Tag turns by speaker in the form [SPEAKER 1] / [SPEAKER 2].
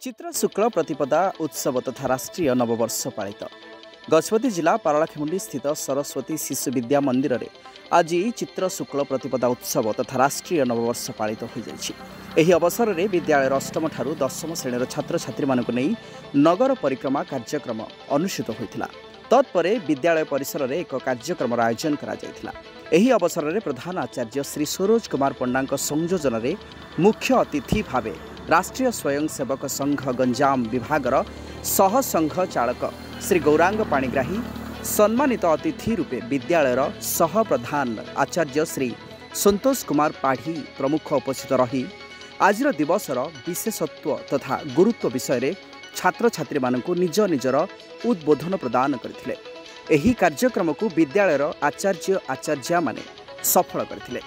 [SPEAKER 1] चित्र शुक्ल प्रतिपदा उत्सव तथा राष्ट्रीय नववर्ष पालित गजपति जिला पारलाखेमुंडी स्थित सरस्वती शिशु विद्या मंदिर में आज चित्र शुक्ल प्रतिपदा उत्सव तथा राष्ट्रीय नववर्ष पालित हो जाएगी। अवसर में विद्यालय अष्टम ठारू दशम श्रेणीर छात्र छात्री मानक नहीं नगर परिक्रमा कार्यक्रम अनुष्ठित होता। तत्पर विद्यालय परिसर में एक कार्यक्रम आयोजन करा अवसर में प्रधान आचार्य श्री सरोज कुमार पंडा संयोजन में मुख्य अतिथि भाव राष्ट्रीय स्वयंसेवक संघ गंजाम विभागर सह संघ चालक श्री गौरांग पाणिग्राही सम्मानित अतिथि रूपे विद्यालयर सह प्रधान आचार्य श्री संतोष कुमार पाढ़ी प्रमुख उपस्थित रही आज दिवसर विशेषत्व तथा गुरुत्व विषय में छात्र छात्री मानक निज निजर उद्बोधन प्रदान करथिले। एही कार्यक्रम को विद्यालयर आचार्य आचार्या माने सफल करथिले।